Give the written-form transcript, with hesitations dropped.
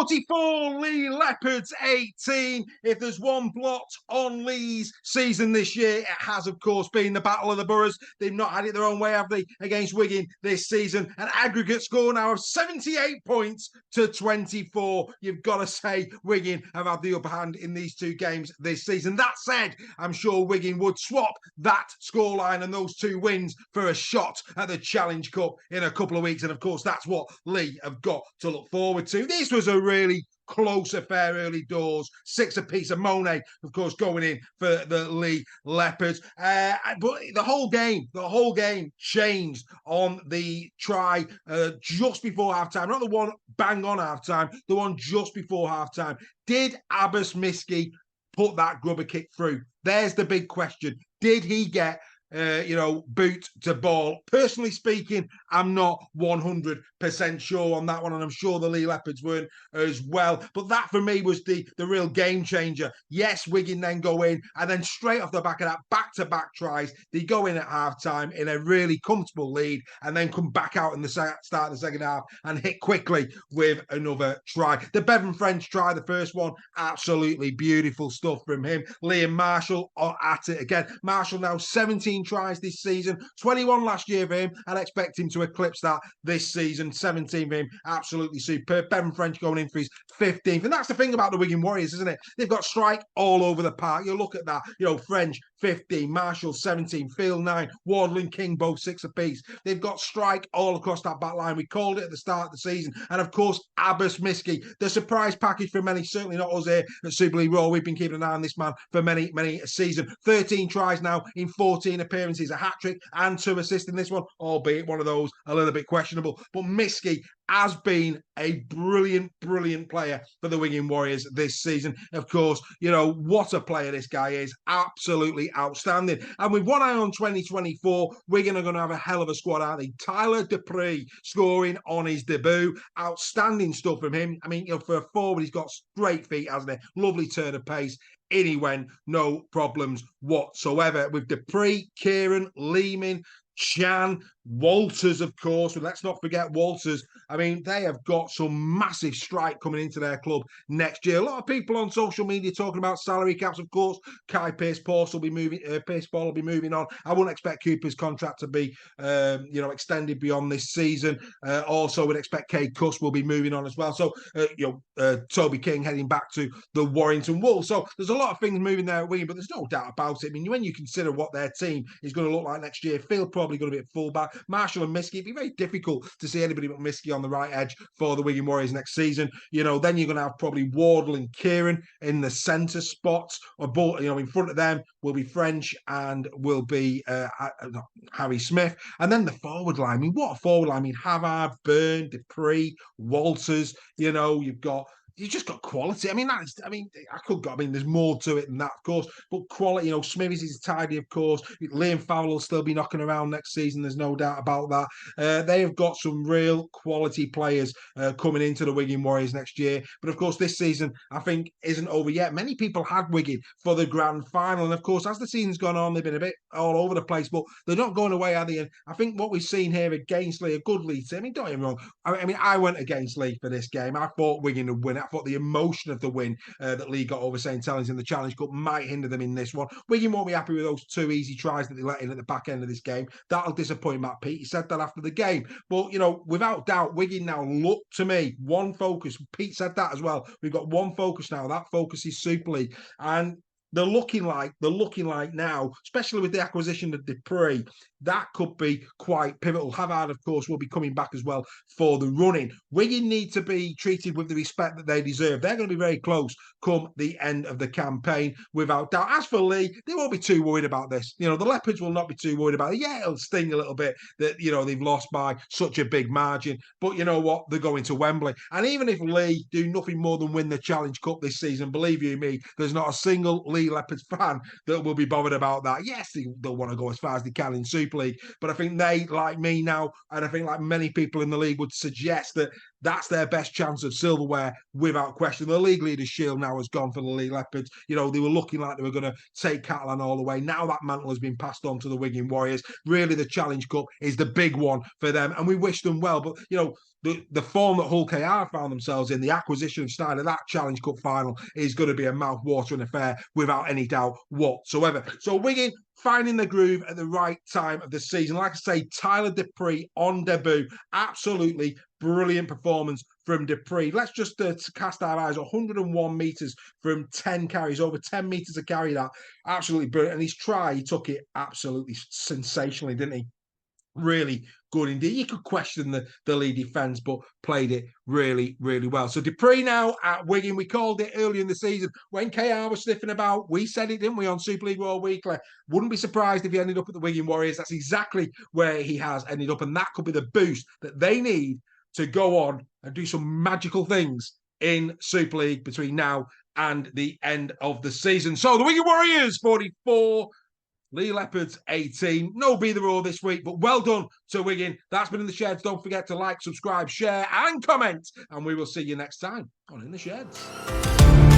44, Leigh Leopards 18. If there's one blot on Leigh's season this year, it has, of course, been the Battle of the Boroughs. They've not had it their own way, have they, against Wigan this season? An aggregate score now of 78 points to 24. You've got to say Wigan have had the upper hand in these two games this season. That said, I'm sure Wigan would swap that scoreline and those two wins for a shot at the Challenge Cup in a couple of weeks. And of course, that's what Leigh have got to look forward to. This was a really close affair early doors, 6 apiece. Of Monet, of course, going in for the Leigh Leopards. But the whole game changed on the try just before halftime. Not the one bang on halftime, the one just before halftime. Did Abbas Miski put that grubber kick through? There's the big question. Did he get boot to ball? Personally speaking, I'm not 100% sure on that one, and I'm sure the Leigh Leopards weren't as well. But that for me was the real game changer. Yes, Wigan then go in, and then straight off the back of that, back-to-back tries, they go in at half-time in a really comfortable lead, and then come back out in the start of the second half and hit quickly with another try. The Bevan French try, the first one, absolutely beautiful stuff from him. Liam Marshall are at it again. Marshall now 17 tries this season, 21 last year for him. I'd expect him to eclipse that this season. 17 for him, absolutely superb. Bevan French going in for his 15th. And that's the thing about the Wigan Warriors, isn't it? They've got strike all over the park. You look at that, French 15, Marshall 17, Field 9, Wardle and King both 6 apiece. They've got strike all across that back line. We called it at the start of the season. And of course, Abbas Miski, the surprise package for many, certainly not us here at Super League Raw. We've been keeping an eye on this man for many, many a season. 13 tries now in 14 appearances, a hat-trick and 2 assists in this one, albeit one of those a little bit questionable. But Miski has been a brilliant, brilliant player for the Wigan Warriors this season. Of course, what a player this guy is. Absolutely outstanding. And with one eye on 2024, Wigan are going to have a hell of a squad, aren't they? Tyler Dupree scoring on his debut. Outstanding stuff from him. I mean, for a forward, he's got great feet, hasn't he? Lovely turn of pace. In he went, no problems whatsoever. With Dupree, Kieran, Lehman, Chan, Walters, of course. But let's not forget Walters. I mean, they have got some massive strike coming into their club next year. A lot of people on social media talking about salary caps, of course. Kai Pearce-Paul will be moving. Pearce-Paul will be moving on. I wouldn't expect Cooper's contract to be, extended beyond this season. Also, would expect Cade Cuss will be moving on as well. So, Toby King heading back to the Warrington Wolves. So there's a lot of things moving there at Wigan, but there's no doubt about it. I mean, when you consider what their team is going to look like next year, Phil probably going to be at fullback. Marshall and Miski, it'd be very difficult to see anybody but Miski on the right edge for the Wigan Warriors next season. Then you're going to have probably Wardle and Kieran in the centre spots, or both. In front of them will be French and will be Harry Smith, and then the forward line. I mean, what a forward line! I mean, Havard, Byrne, Dupree, Walters. You've just got quality. There's more to it than that, of course, but quality. Smithies is tidy, of course. Liam Fowler will still be knocking around next season. There's no doubt about that. They have got some real quality players coming into the Wigan Warriors next year. But of course, this season, I think, isn't over yet. Many people had Wigan for the grand final. And of course, as the season's gone on, they've been a bit all over the place, but they're not going away, are they? And I think what we've seen here against Leigh, a good Leigh team. Don't get me wrong. I went against Leigh for this game. I thought Wigan would win it. I thought the emotion of the win that Leigh got over St Helens in the Challenge Cup might hinder them in this one. Wigan won't be happy with those 2 easy tries that they let in at the back end of this game. That'll disappoint Matt Pete. He said that after the game. But, without doubt, Wigan now look to me, one focus. Pete said that as well. We've got one focus now. That focus is Super League. And they're looking like now, especially with the acquisition of Dupree, that could be quite pivotal. Havard, of course, will be coming back as well for the running. Wigan need to be treated with the respect that they deserve. They're going to be very close come the end of the campaign, without doubt. As for Leigh, they won't be too worried about this. The Leopards will not be too worried about it. Yeah, it'll sting a little bit that, they've lost by such a big margin. But you know what? They're going to Wembley. And even if Leigh do nothing more than win the Challenge Cup this season, believe you me, there's not a single Leigh Leopards fan that will be bothered about that. Yes, they'll want to go as far as they can in Super League, but I think they, like me now, and I think like many people in the league, would suggest that That's their best chance of silverware without question. The league leaders shield now has gone for the Leigh Leopards. You know, they were looking like they were going to take Catalan all the way. Now that mantle has been passed on to the Wigan Warriors. Really, the Challenge Cup is the big one for them, and we wish them well. But, you know, the form that Hull KR found themselves in, the acquisition of Snyder, that Challenge Cup final is going to be a mouth-watering affair without any doubt whatsoever. So Wigan finding the groove at the right time of the season. Like I say, Tyler Dupree on debut, absolutely brilliant performance from Dupree. Let's just cast our eyes 101 metres from 10 carries, over 10 metres a carry, that absolutely brilliant. And his try, he took it absolutely sensationally, didn't he? Really good indeed. You could question the Leigh defence, but played it really, really well. So Dupree now at Wigan. We called it earlier in the season when KR was sniffing about. We said it, didn't we, on Super League World Weekly? Wouldn't be surprised if he ended up at the Wigan Warriors. That's exactly where he has ended up, and that could be the boost that they need to go on and do some magical things in Super League between now and the end of the season. So the Wigan Warriors 44, Leigh Leopards 18. No be the roar this week, but well done to Wigan. That's been In the Sheds. Don't forget to like, subscribe, share, and comment. And we will see you next time on In the Sheds.